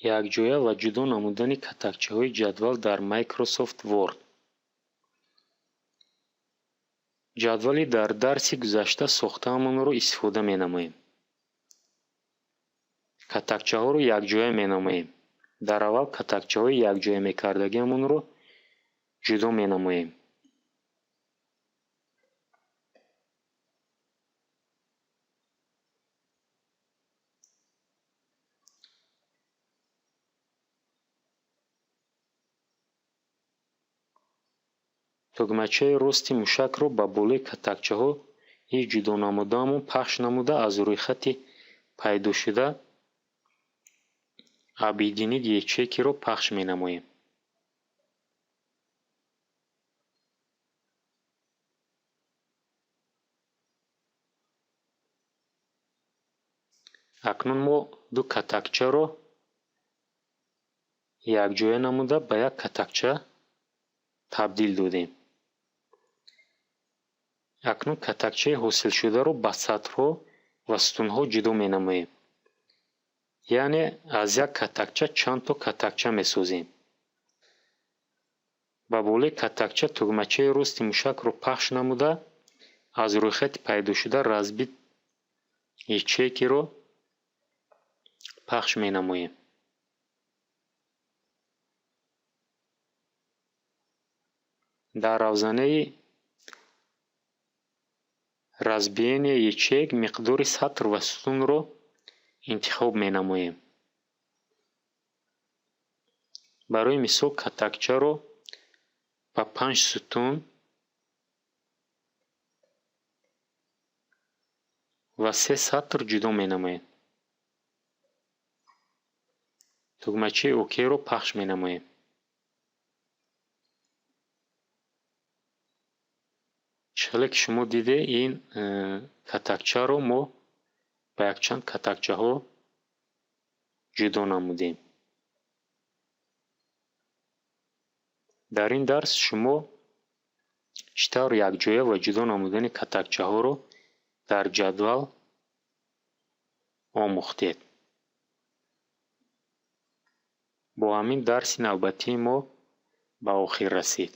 якҷоя ва ҷудо намудани катакчаҳои ҷадвал дар Microsoft Word. ҷадвали дар дарси гузашта сохтаамонро истифода менамоем. катакчаҳоро якҷоя менамоем. дар аввал катакчаҳои якҷоя мекардагиамонро ҷудо менамоем. тугмачаи рости мушакро ба болои катакчаҳои ҷудонамудаамон пахш намуда, аз рӯи хати пайдошуда абидинид ячейкиро пахш менамоем. акнун мо ду катакчаро якҷоя намуда ба як катакча табдил додем. акнун катакчаи ҳосилшударо ба сатрҳо ва сутунҳо ҷудо менамоем. яъне аз як катакча чандто катакча месозем. ба болои катакча тугмачаи рости мушакро пахш намуда, аз рӯйхати пайдошуда разбит ячейкиро пахш менамоем. дар равзанаи разбиени ячейк миқдори сатр ва сутунро интихоб менамоем. барои мисол катакчаро ба 5 сутун ва 3 сатр ҷудо менамоем. тугмачаи океро пахш менамоем. чихеле ки шумо диде, ин катакчаро мо ба якчанд катакчаҳо ҷудо намудем. дар ин дарс шумо чӣ тавр якҷоя ва ҷудо намудани катакчаҳоро дар ҷадвал омӯхтед. бо ҳамин дарси навбатии мо ба охир расид.